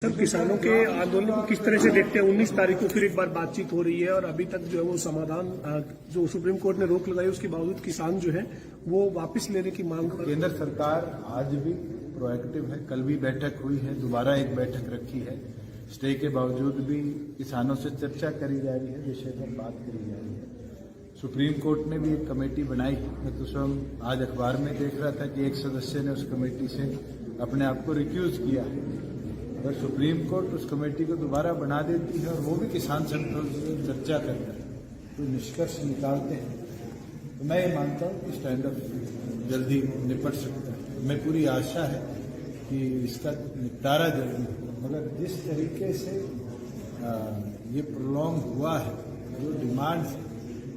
Sir, किसानों के आंदोलन को किस तरह से देखते हैं? 19 तारीख को फिर एक बार बातचीत हो रही है और अभी तक जो है वो समाधान जो सुप्रीम कोर्ट ने रोक लगाई उसके बावजूद किसान जो है वो वापस लेने की मांग कर। केंद्र सरकार आज भी प्रोएक्टिव है। कल भी बैठक हुई है, दोबारा एक बैठक रखी है। स्टे के बावजूद भी किसानों से चर्चा करी जा रही है, विषय पर बात करी जा रही है। सुप्रीम कोर्ट ने भी एक कमेटी बनाई। मैं तो स्वयं आज अखबार में देख रहा था कि एक सदस्य ने उस कमेटी से अपने आप को रिक्यूज किया है। अगर सुप्रीम कोर्ट उस कमेटी को दोबारा बना देती है और वो भी किसान संगठनों से चर्चा करकर कोई निष्कर्ष निकालते हैं तो मैं ये मानता हूँ कि स्टैंड अप जल्दी निपट सकता है। हमें पूरी आशा है कि इसका निपटारा जल्दी होगा, मगर जिस तरीके से ये प्रोलॉन्ग हुआ है, जो डिमांड है,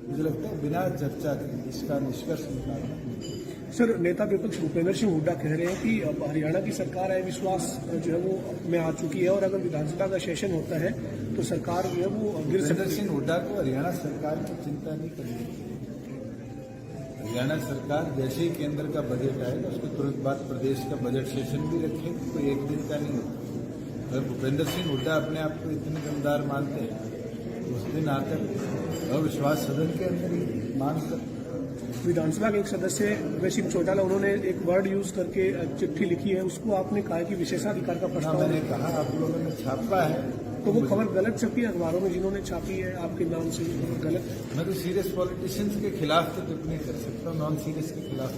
मुझे लगता है बिना चर्चा के इसका निष्कर्ष निकालना। सर, नेता विपक्ष भूपेंद्र सिंह हुड्डा कह रहे हैं कि अब हरियाणा की सरकार है विश्वास जो है वो में आ चुकी है और अगर विधानसभा का सेशन होता है तो सरकार जो है वो गिर सकती है। भूपेंद्र सिंह हुड्डा को हरियाणा सरकार की चिंता नहीं करनी चाहिए। हरियाणा सरकार जैसे ही केंद्र का बजट आएगा उसके तुरंत बाद प्रदेश का बजट सेशन भी रखे, कोई एक दिन का नहीं होता। अगर भूपेंद्र सिंह हुड्डा अपने आप को इतने दमदार मानते हैं उस दिन आकर अविश्वास सदन के अंदर ही मांग कर। विधानसभा के एक सदस्य वैसिम चौटाला उन्होंने एक वर्ड यूज करके चिट्ठी लिखी है, उसको आपने कहा कि विशेषाधिकार का प्रस्ताव। मैंने कहा आप लोगों ने छापा है तो वो खबर गलत छपी है अखबारों में, जिन्होंने छापी है आपके नाम से गलत। मैं तो सीरियस पॉलिटिशियंस के खिलाफ तो टिप्पणी कर सकता हूँ, नॉन सीरियस के खिलाफ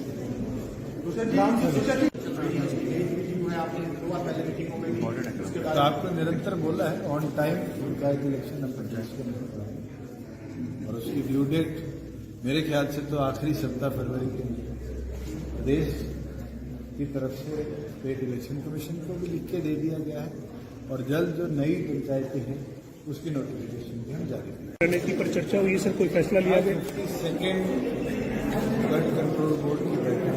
तो आपको निरंतर बोला है ऑन टाइम पंचायत इलेक्शन अब और उसकी ड्यू डेट मेरे ख्याल से तो आखिरी सप्ताह फरवरी के प्रदेश की तरफ से स्टेट इलेक्शन कमीशन को भी लिख के दे दिया गया है और जल्द जो नई पंचायतें हैं उसकी नोटिफिकेशन भी हम जारी करेंगे। रणनीति पर चर्चा हुई सर, कोई फैसला लिया गया? सेकेंड फ्लड कंट्रोल बोर्ड की बैठक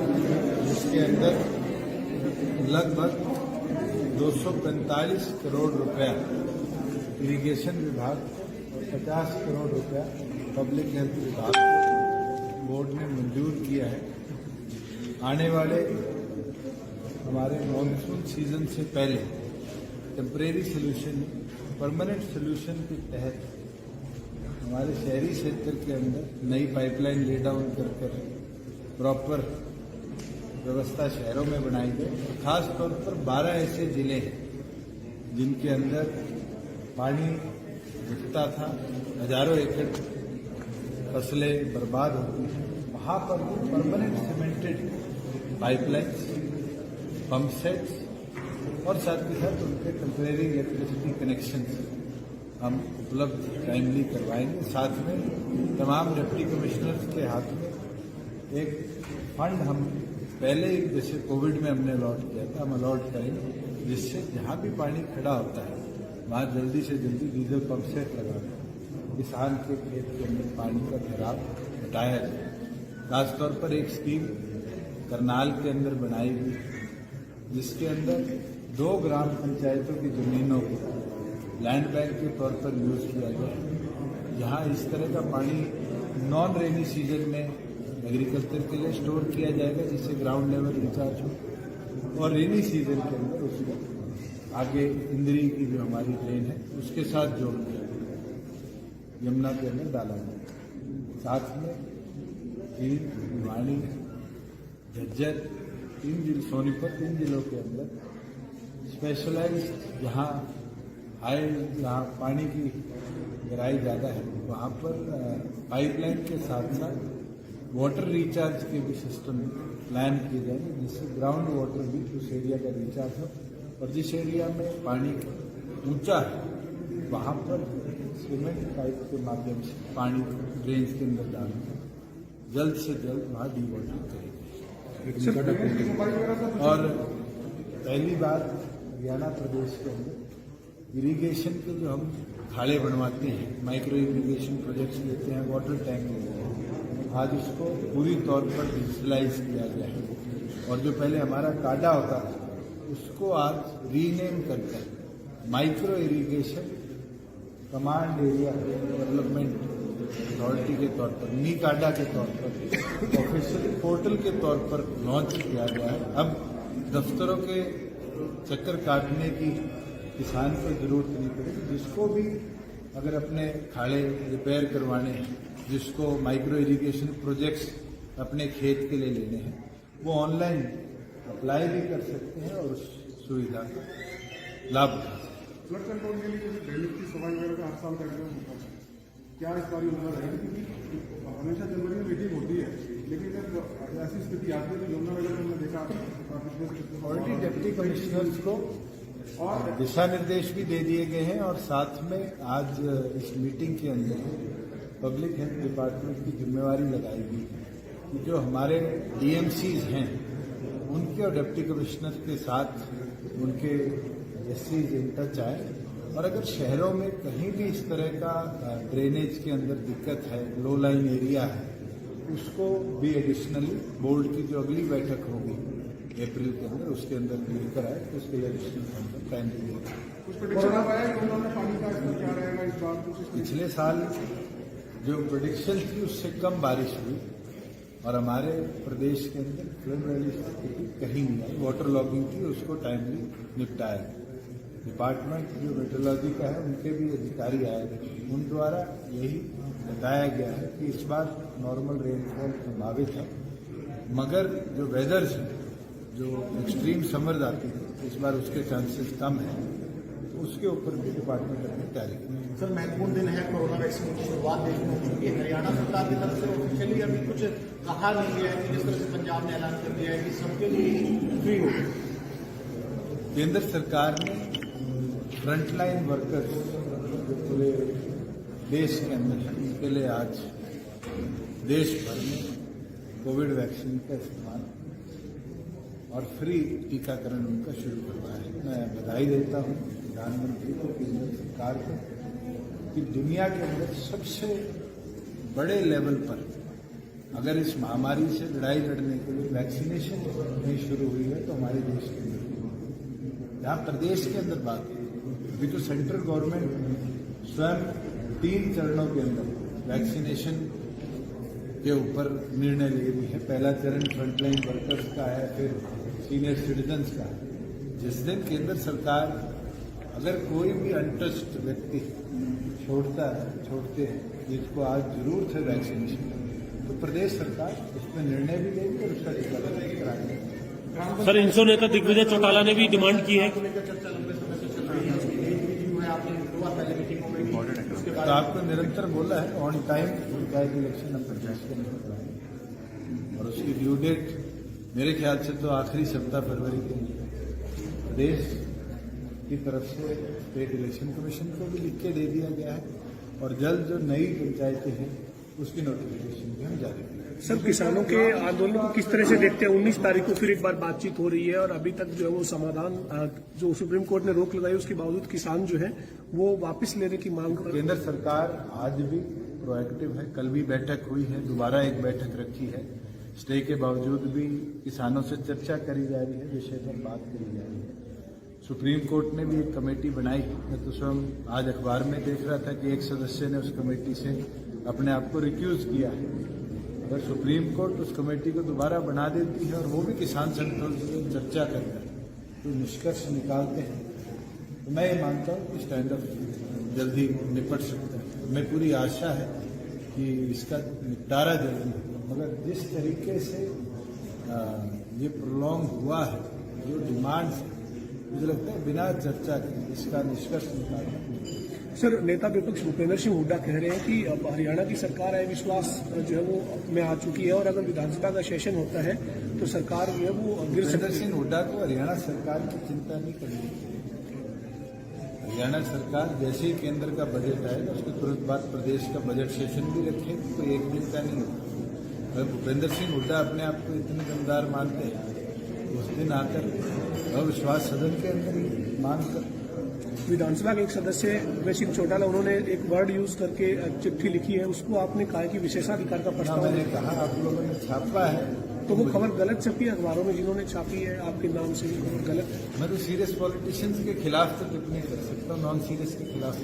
जिसके अंदर लगभग 245 करोड़ रुपया इरिगेशन विभाग और 50 करोड़ रुपया पब्लिक हेल्थ विभाग को बोर्ड ने मंजूर किया है। आने वाले हमारे मॉनसून सीजन से पहले टेम्परेरी सोल्यूशन परमानेंट सोल्यूशन के तहत हमारे शहरी क्षेत्र के अंदर नई पाइपलाइन ले डाउन कर प्रॉपर व्यवस्था शहरों में बनाई गई। खास तौर पर 12 ऐसे जिले हैं जिनके अंदर पानी घुटता था, हजारों एकड़ फसलें बर्बाद होती हैं। वहां पर भी परमानेंट सीमेंटेड पाइपलाइन्स, पंप सेट्स और साथ ही साथ उनके टेम्परेरी इलेक्ट्रिसिटी कनेक्शन हम उपलब्ध टाइमली करवाएंगे। साथ में तमाम डिप्टी कमिश्नर्स के हाथ में एक फंड हम पहले ही जैसे कोविड में हमने अलॉट किया था, हम अलॉट करेंगे जिससे जहां भी पानी खड़ा होता है वहां जल्दी से जल्दी डीजल पंप सेट लगाकर किसान के खेत के अंदर पानी का ठहराव हटाया जाए। खासतौर पर एक स्कीम करनाल के अंदर बनाई गई जिसके अंदर 2 ग्राम पंचायतों की जमीनों को लैंड बैंक के तौर पर यूज किया गया, जहां इस तरह का पानी नॉन रेनी सीजन में एग्रीकल्चर के लिए स्टोर किया जाएगा जिससे ग्राउंड लेवल रिचार्ज हो और रेनी सीजन के अंदर उसको आगे इंद्री की जो हमारी ट्रेन है उसके साथ जोड़ दिया यमुना के अंदर डाला गया। साथ में भिवानी, झज्जर, सोनीपत 3 जिलों के अंदर स्पेशलाइज्ड जहाँ पानी की गहराई ज़्यादा है वहाँ पर पाइपलाइन के साथ साथ वाटर रिचार्ज के भी सिस्टम प्लान किए जाएंगे जिससे ग्राउंड वाटर भी उस एरिया का रिचार्ज हो और जिस एरिया में पानी ऊंचा है वहाँ पर सीमेंट पाइप के माध्यम से पानी ड्रेन्स के अंदर डालना जल्द से जल्द वहाँ डी वाटर करेंगे। और पहली बार हरियाणा प्रदेश के अंदर इरिगेशन के जो हम खाड़े बनवाते हैं, माइक्रो इरिगेशन प्रोजेक्ट्स लेते हैं, वाटर टैंक लेते हैं, आज उसको पूरी तौर पर डिजिटलाइज किया गया है और जो पहले हमारा काडा होता था उसको आज रीनेम करके micro irrigation command area development authority के तौर पर, नीकाडा के तौर पर ऑफिशियल पोर्टल के तौर पर लॉन्च किया गया है। अब दफ्तरों के चक्कर काटने की किसान को जरूरत नहीं पड़ेगी। जिसको भी अगर अपने खाड़े रिपेयर करवाने हैं, जिसको माइक्रो इरिगेशन प्रोजेक्ट्स अपने खेत के लिए लेने हैं, वो ऑनलाइन अप्लाई भी कर सकते हैं और उस सुविधा का लाभ उठा सकते हैं। फ्लड कंट्रोल के लिए जैसे ड्रेनेज की सफाई वगैरह का हर साल कार्यक्रम होता है, क्या इस बार योजना रहेगी? क्योंकि हमेशा जनवरी में मीटिंग होती है, लेकिन जब ऐसी स्थिति आती है तो यमुना वगैरह हमने देखा ऑलरेडी डिप्टी कमिश्नर्स को और दिशा निर्देश भी दे दिए गए हैं और साथ में आज इस मीटिंग के अंदर पब्लिक हेल्थ डिपार्टमेंट की जिम्मेवारी लगाई गई कि जो हमारे डीएमसीज हैं उनके और डिप्टी कमिश्नर के साथ उनके एससीज इन टच आए और अगर शहरों में कहीं भी इस तरह का ड्रेनेज के अंदर दिक्कत है, लो लाइन एरिया है, उसको भी एडिशनली बोर्ड की जो अगली बैठक होगी अप्रैल के अंदर उसके अंदर लेकर आए तो उसके लिए एडिशनल फंड का प्लान दिया। पिछले साल जो प्रेडिक्शन थी उससे कम बारिश हुई और हमारे प्रदेश के अंदर फ्लड वाली स्थिति कहीं नहीं आई। वाटर लॉगिंग थी, उसको टाइमली निपटाया गया। डिपार्टमेंट जो मेट्रोलॉजी का है उनके भी अधिकारी आए थे, उन द्वारा यही बताया गया है कि इस बार नॉर्मल रेनफॉल संभावित है, मगर जो वेदर्स है, जो एक्सट्रीम समर आती है, इस बार उसके चांसेस कम है, तो उसके ऊपर भी डिपार्टमेंट अपनी तैयारी करें। सर, महत्वपूर्ण दिन है, कोरोना वैक्सीन की शुरुआत देश में हो चुकी है। हरियाणा सरकार की तरफ से ऑफिशियली अभी कुछ कहा नहीं गया है कि जिस तरह से पंजाब ने ऐलान कर दिया है कि सबके लिए फ्री होगी। केंद्र सरकार ने फ्रंटलाइन वर्कर्स जो पूरे देश के अंदर है उनके लिए आज देश भर में कोविड वैक्सीन का इस्तेमाल और फ्री टीकाकरण उनका शुरू करवाया है। मैं बधाई देता हूं प्रधानमंत्री को, केंद्र सरकार को कि दुनिया के अंदर सबसे बड़े लेवल पर अगर इस महामारी से लड़ाई लड़ने के लिए वैक्सीनेशन नहीं शुरू हुई है तो हमारे देश के अंदर जहां प्रदेश के अंदर बात है, अभी तो सेंट्रल गवर्नमेंट स्वयं 3 चरणों के अंदर वैक्सीनेशन के ऊपर निर्णय ले रही है। पहला चरण फ्रंटलाइन वर्कर्स का है, फिर सीनियर सिटीजन्स का है। जिस दिन केंद्र सरकार अगर कोई भी अनटच्ड व्यक्ति छोड़ते हैं जिसको आज जरूरत है वैक्सीनेशन, तो प्रदेश सरकार उसमें निर्णय भी लेगी और उसका टीकाकरण कराएगी। सर, इंसो नेता दिग्विजय चौटाला ने भी डिमांड की है। तो आपको निरंतर बोला है ऑन टाइम पंचायत इलेक्शन अब प्रदेश के अंदर कराएंगे और उसकी ड्यू डेट मेरे ख्याल से तो आखिरी सप्ताह फरवरी के प्रदेश की तरफ से स्टेट इलेक्शन कमीशन को भी लिख के दे दिया गया है और जल्द जो नई पंचायतें हैं उसकी नोटिफिकेशन भी हम जारी करेंगे। सर, किसानों के आंदोलन को किस तरह से देखते हैं? 19 तारीख को फिर एक बार बातचीत हो रही है और अभी तक जो है वो समाधान जो सुप्रीम कोर्ट ने रोक लगाई उसके बावजूद किसान जो है वो वापस लेने की मांग कर। केंद्र सरकार आज भी प्रोएक्टिव है। कल भी बैठक हुई है, दोबारा एक बैठक रखी है। स्टे के बावजूद भी किसानों से चर्चा करी जा रही है, विषय पर बात करी जा रही है। सुप्रीम कोर्ट ने भी एक कमेटी बनाई। मैं तो स्वयं आज अखबार में देख रहा था कि एक सदस्य ने उस कमेटी से अपने आप को रिक्यूज किया है। अगर सुप्रीम कोर्ट उस कमेटी को दोबारा बना देती है और वो भी किसान संगठनों से चर्चा करकर तो निष्कर्ष निकालते हैं, तो मैं ये मानता हूँ कि स्टैंड अप जल्दी निपट सकता है। हमें पूरी आशा है कि इसका निपटारा जल्दी होगा, मगर जिस तरीके से ये प्रोलॉन्ग हुआ है, जो डिमांड्स है, मुझे लगता है बिना चर्चा के इसका निष्कर्ष निकालना। सर, नेता विपक्ष भूपेंद्र सिंह हुड्डा कह रहे हैं कि अब हरियाणा की सरकार है विश्वास जो है वो में आ चुकी है और अगर विधानसभा का सेशन होता है तो सरकार जो है वो गिर सकती है। भूपेंद्र सिंह हुड्डा को हरियाणा सरकार की चिंता नहीं करनी चाहिए। हरियाणा सरकार जैसे ही केंद्र का बजट आएगा उसके तुरंत बाद प्रदेश का बजट सेशन भी रखेगी, तो एक दिन का नहीं होगा। अगर भूपेंद्र सिंह हुड्डा अपने आप को इतने दमदार मानते हैं उस दिन आकर अविश्वास सदन के अंदर ही मांग कर। विधानसभा के एक सदस्य वैश्विक चौटाला उन्होंने एक वर्ड यूज करके चिट्ठी लिखी है, उसको आपने कहा कि विशेषाधिकार का प्रस्ताव। मैंने कहा आप लोगों ने छापा है तो वो खबर गलत छपी है अखबारों में, जिन्होंने छापी है आपके नाम से भी खबर गलत है। मैं तो सीरियस पॉलिटिशियंस के खिलाफ तो टिप्पणी कर सकता हूँ, नॉन सीरियस के खिलाफ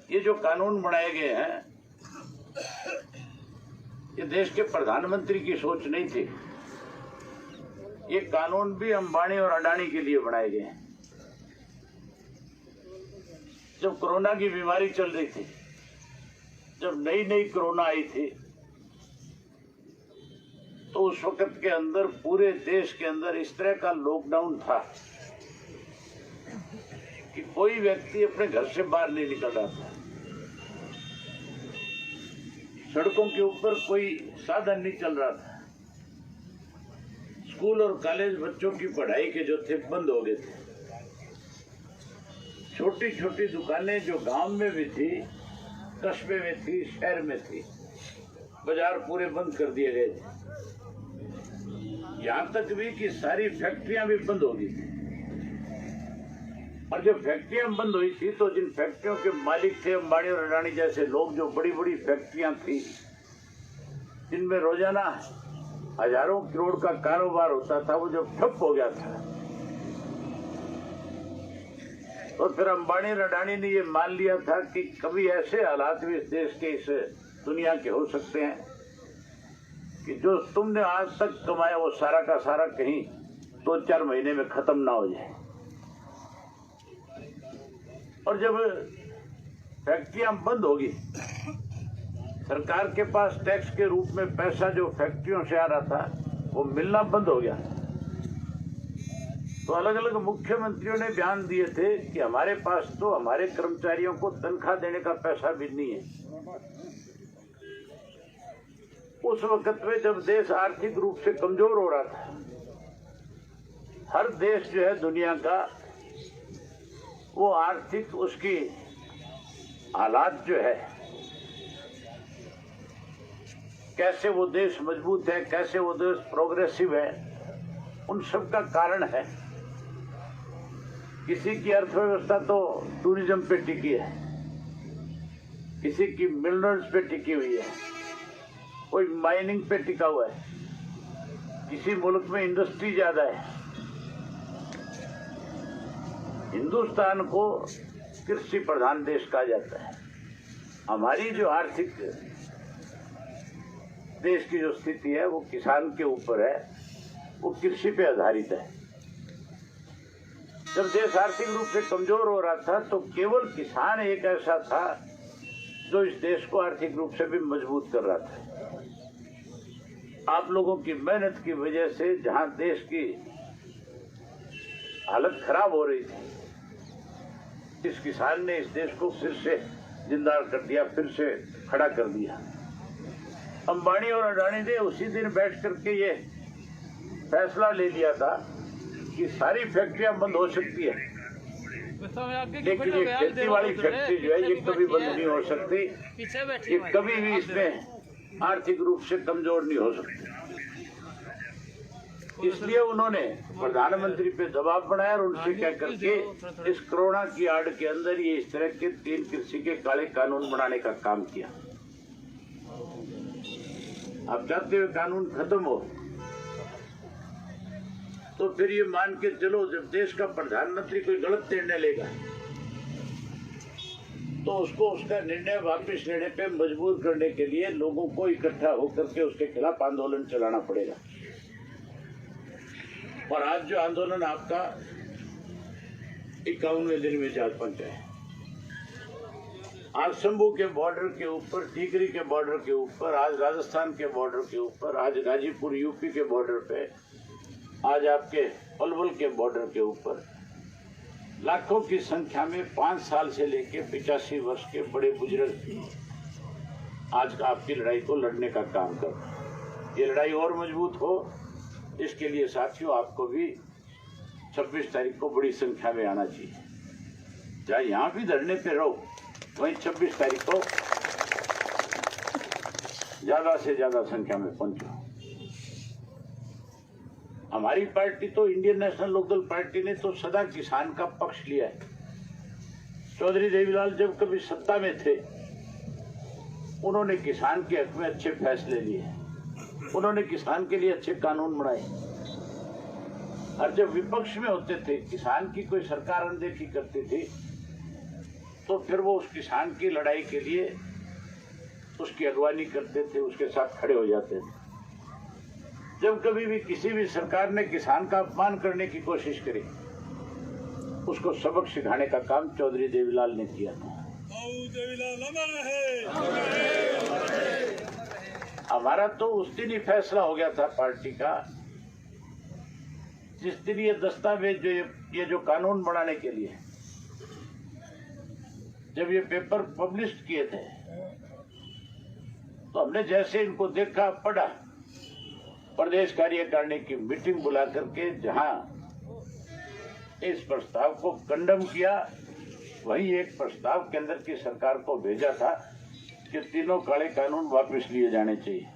ये जो कानून बनाए गए हैं ये देश के प्रधानमंत्री की सोच नहीं थी, ये कानून भी अंबानी और अडानी के लिए बनाए गए हैं। जब कोरोना की बीमारी चल रही थी, जब नई नई कोरोना आई थी, तो उस वक्त के अंदर पूरे देश के अंदर इस तरह का लॉकडाउन था कि कोई व्यक्ति अपने घर से बाहर नहीं निकल रहा था। सड़कों के ऊपर कोई साधन नहीं चल रहा था। स्कूल और कॉलेज बच्चों की पढ़ाई के जो थे बंद हो गए थे। छोटी छोटी दुकानें जो गांव में भी थी, कस्बे में थी, शहर में थी, बाजार पूरे बंद कर दिए गए थे। यहां तक भी कि सारी फैक्ट्रियां भी बंद हो गई थी। और जब फैक्ट्रियां बंद हुई थी तो जिन फैक्ट्रियों के मालिक थे अंबानी और अडानी जैसे लोग, जो बड़ी बड़ी फैक्ट्रियां थी जिनमें रोजाना हजारों करोड़ का कारोबार होता था, वो जब ठप हो गया था तो फिर अंबानी और अडानी ने ये मान लिया था कि कभी ऐसे हालात भी इस देश के, इस दुनिया के हो सकते हैं कि जो तुमने आज तक कमाया वो सारा का सारा कहीं 2-4 महीने में खत्म ना हो जाए। और जब फैक्ट्रियां बंद होगी, सरकार के पास टैक्स के रूप में पैसा जो फैक्ट्रियों से आ रहा था वो मिलना बंद हो गया। तो अलग अलग मुख्यमंत्रियों ने बयान दिए थे कि हमारे पास तो हमारे कर्मचारियों को तनख्वाह देने का पैसा भी नहीं है। उस वक्त में जब देश आर्थिक रूप से कमजोर हो रहा था, हर देश जो है दुनिया का, वो आर्थिक उसकी हालात जो है, कैसे वो देश मजबूत है, कैसे वो देश प्रोग्रेसिव है, उन सब का कारण है। किसी की अर्थव्यवस्था तो टूरिज्म पे टिकी है, किसी की मिनरल्स पे टिकी हुई है, कोई माइनिंग पे टिका हुआ है, किसी मुल्क में इंडस्ट्री ज्यादा है। हिंदुस्तान को कृषि प्रधान देश कहा जाता है। हमारी जो आर्थिक देश की जो स्थिति है वो किसान के ऊपर है, वो कृषि पे आधारित है। जब देश आर्थिक रूप से कमजोर हो रहा था तो केवल किसान एक ऐसा था जो इस देश को आर्थिक रूप से भी मजबूत कर रहा था। आप लोगों की मेहनत की वजह से जहां देश की हालत खराब हो रही थी, इस किसान ने इस देश को फिर से जिंदा कर दिया, फिर से खड़ा कर दिया। अंबानी और अडानी ने उसी दिन बैठ करके ये फैसला ले लिया था कि सारी फैक्ट्रियां बंद हो सकती है, लेकिन ये खेती वाली फैक्ट्री जो है ये कभी बंद नहीं हो सकती, ये कभी भी इसमें आर्थिक रूप से कमजोर नहीं हो सकती। इसलिए उन्होंने प्रधानमंत्री पे दबाव बनाया और उनसे क्या करके इस कोरोना की आड़ के अंदर ये इस तरह के 3 कृषि के काले कानून बनाने का काम किया। अब चाहते हुए कानून खत्म हो तो फिर ये मान के चलो, जब देश का प्रधानमंत्री कोई गलत निर्णय लेगा तो उसको उसका निर्णय वापस लेने पे मजबूर करने के लिए लोगों को इकट्ठा होकर के उसके खिलाफ आंदोलन चलाना पड़ेगा। और आज जो आंदोलन आपका 51वें दिन में जा पहुंचा है, आज शंभू के बॉर्डर के ऊपर, टीकरी के बॉर्डर के ऊपर, आज राजस्थान के बॉर्डर के ऊपर, आज गाजीपुर यूपी के बॉर्डर पे, आज आपके पलवल के बॉर्डर के ऊपर लाखों की संख्या में 5 साल से लेकर 85 वर्ष के बड़े बुजुर्ग आज आपकी लड़ाई को लड़ने का काम कर रहे हैं। ये लड़ाई और मजबूत हो, इसके लिए साथियों आपको भी 26 तारीख को बड़ी संख्या में आना चाहिए। चाहे यहाँ भी धरने पे रहो, वहीं 26 तारीख को ज्यादा से ज्यादा संख्या में पहुंचो। हमारी पार्टी तो इंडियन नेशनल लोकदल पार्टी ने तो सदा किसान का पक्ष लिया है। चौधरी देवीलाल जब कभी सत्ता में थे, उन्होंने किसान के हक में अच्छे फैसले लिए, उन्होंने किसान के लिए अच्छे कानून बनाए। और जब विपक्ष में होते थे, किसान की कोई सरकार अनदेखी करती थी, तो फिर वो उस किसान की लड़ाई के लिए उसकी अगवानी करते थे, उसके साथ खड़े हो जाते थे। जब कभी भी किसी भी सरकार ने किसान का अपमान करने की कोशिश करी, उसको सबक सिखाने का काम चौधरी देवीलाल ने किया था। हमारा तो उस दिन ही फैसला हो गया था पार्टी का, जिस दिन ये दस्तावेज ये जो कानून बनाने के लिए जब ये पेपर पब्लिश किए थे, तो हमने जैसे इनको देखा, पढ़ा, प्रदेश कार्यकारिणी की मीटिंग बुला करके जहां इस प्रस्ताव को कंडम किया, वही एक प्रस्ताव केंद्र की सरकार को भेजा था कि तीनों काले कानून वापस लिए जाने चाहिए।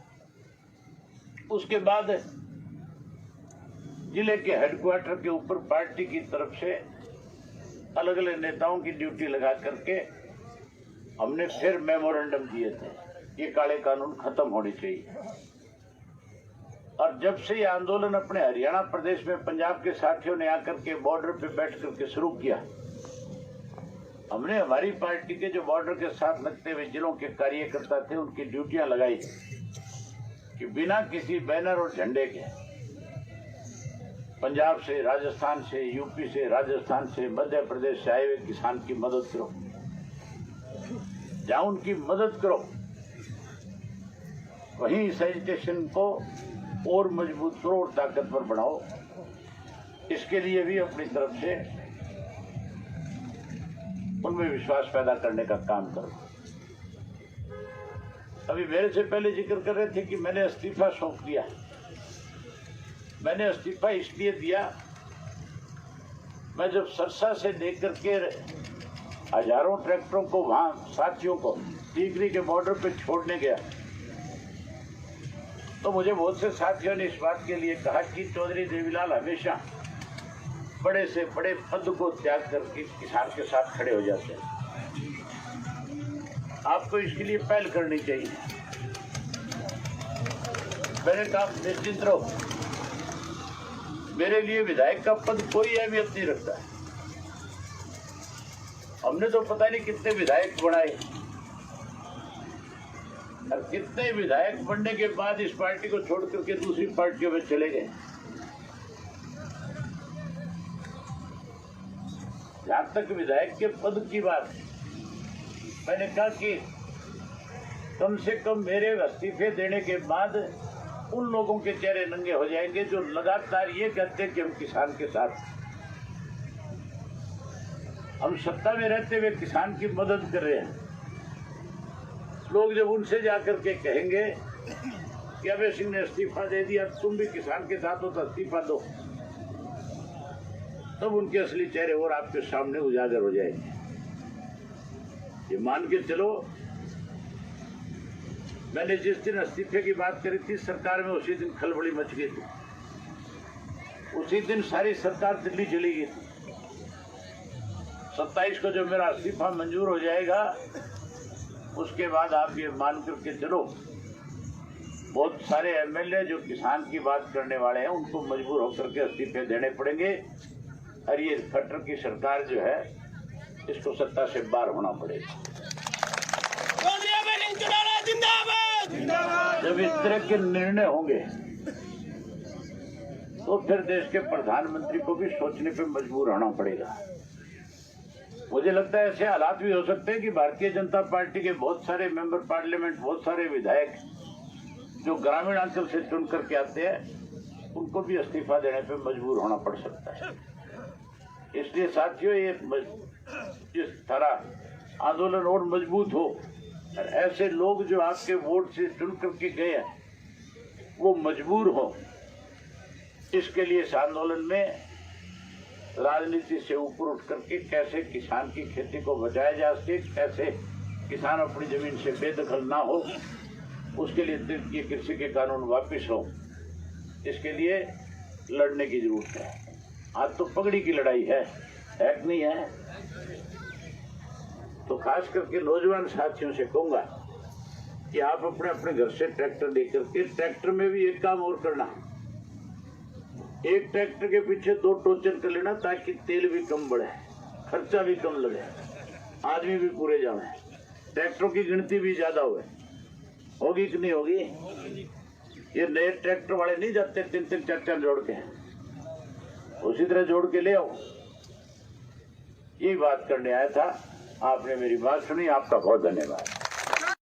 उसके बाद जिले के हेडक्वार्टर के ऊपर पार्टी की तरफ से अलग अलग नेताओं की ड्यूटी लगा करके हमने फिर मेमोरेंडम दिए थे, ये काले कानून खत्म होने चाहिए। और जब से ये आंदोलन अपने हरियाणा प्रदेश में पंजाब के साथियों ने आकर के बॉर्डर पे बैठ करके शुरू किया, हमने हमारी पार्टी के जो बॉर्डर के साथ लगते हुए जिलों के कार्यकर्ता थे, उनकी ड्यूटियां लगाई कि बिना किसी बैनर और झंडे के पंजाब से, राजस्थान से, यूपी से, राजस्थान से, मध्य प्रदेश से आए हुए किसान की मदद करो, जहां उनकी मदद करो वहीं इस एजिटेशन को और मजबूत करो और ताकतवर बनाओ। इसके लिए भी अपनी तरफ से उनमें विश्वास पैदा करने का काम करो। अभी मेरे से पहले जिक्र कर रहे थे कि मैंने इस्तीफा सौंप दिया। मैंने इस्तीफा इसलिए दिया, मैं जब सरसा से लेकर के हजारों ट्रैक्टरों को वहां साथियों को टीकरी के बॉर्डर पे छोड़ने गया, तो मुझे बहुत से साथियों ने इस बात के लिए कहा कि चौधरी देवीलाल हमेशा बड़े से बड़े पद को त्याग करके किसान के साथ खड़े हो जाते हैं, आपको इसके लिए पहल करनी चाहिए। मैंने कहा निश्चित रहो, मेरे लिए विधायक का पद कोई अहमियत नहीं रखता है। हमने तो पता नहीं कितने विधायक बनाए और कितने विधायक बनने के बाद इस पार्टी को छोड़ करके दूसरी पार्टियों में चले गए। जहां तक विधायक के पद की बात, मैंने कहा कि कम से कम मेरे इस्तीफे देने के बाद उन लोगों के चेहरे नंगे हो जाएंगे जो लगातार ये कहते हैं कि हम किसान के साथ, हम सत्ता में रहते हुए किसान की मदद कर रहे हैं। लोग जब उनसे जाकर के कहेंगे कि अभय सिंह ने इस्तीफा दे दिया, तुम भी किसान के साथ हो तो इस्तीफा दो, तब उनके असली चेहरे और आपके सामने उजागर हो जाएंगे। ये मान के चलो, मैंने जिस दिन इस्तीफे की बात करी थी सरकार में, उसी दिन खलबली मच गई थी, उसी दिन सारी सरकार दिल्ली चली गई थी। 27 को जो मेरा इस्तीफा मंजूर हो जाएगा, उसके बाद आप ये मान करके चलो, बहुत सारे एमएलए जो किसान की बात करने वाले हैं उनको मजबूर होकर के इस्तीफे देने पड़ेंगे और ये खट्टर की सरकार जो है इसको सत्ता से बाहर होना पड़ेगा। जब इस तरह के निर्णय होंगे तो फिर देश के प्रधानमंत्री को भी सोचने पे मजबूर होना पड़ेगा। मुझे लगता है ऐसे हालात भी हो सकते हैं कि भारतीय जनता पार्टी के बहुत सारे मेंबर पार्लियामेंट, बहुत सारे विधायक जो ग्रामीण अंचल से चुन करके आते हैं, उनको भी इस्तीफा देने पे मजबूर होना पड़ सकता है। इसलिए साथियों, ये इस तरह आंदोलन और मजबूत हो और ऐसे लोग जो आपके वोट से चुन करके गए हैं वो मजबूर हो, इसके लिए इस आंदोलन में राजनीति से ऊपर उठ करके कैसे किसान की खेती को बचाया जा सके, कैसे किसान अपनी जमीन से बेदखल ना हो, उसके लिए ये कृषि के कानून वापस हो, इसके लिए लड़ने की जरूरत है। आज तो पगड़ी की लड़ाई है कि नहीं है? तो खास करके नौजवान साथियों से कहूंगा कि आप अपने अपने घर से ट्रैक्टर लेकर के, ट्रैक्टर में भी एक काम और करना, एक ट्रैक्टर के पीछे 2 टोचन कर लेना ताकि तेल भी कम बढ़े, खर्चा भी कम लगे, आदमी भी पूरे जाए, ट्रैक्टरों की गिनती भी ज्यादा होगी कि नहीं होगी? ये नए ट्रैक्टर वाले नहीं जाते 3-3 4-4 जोड़ के, उसी तरह जोड़ के ले आओ। यही बात करने आया था, आपने मेरी बात सुनी, आपका बहुत धन्यवाद।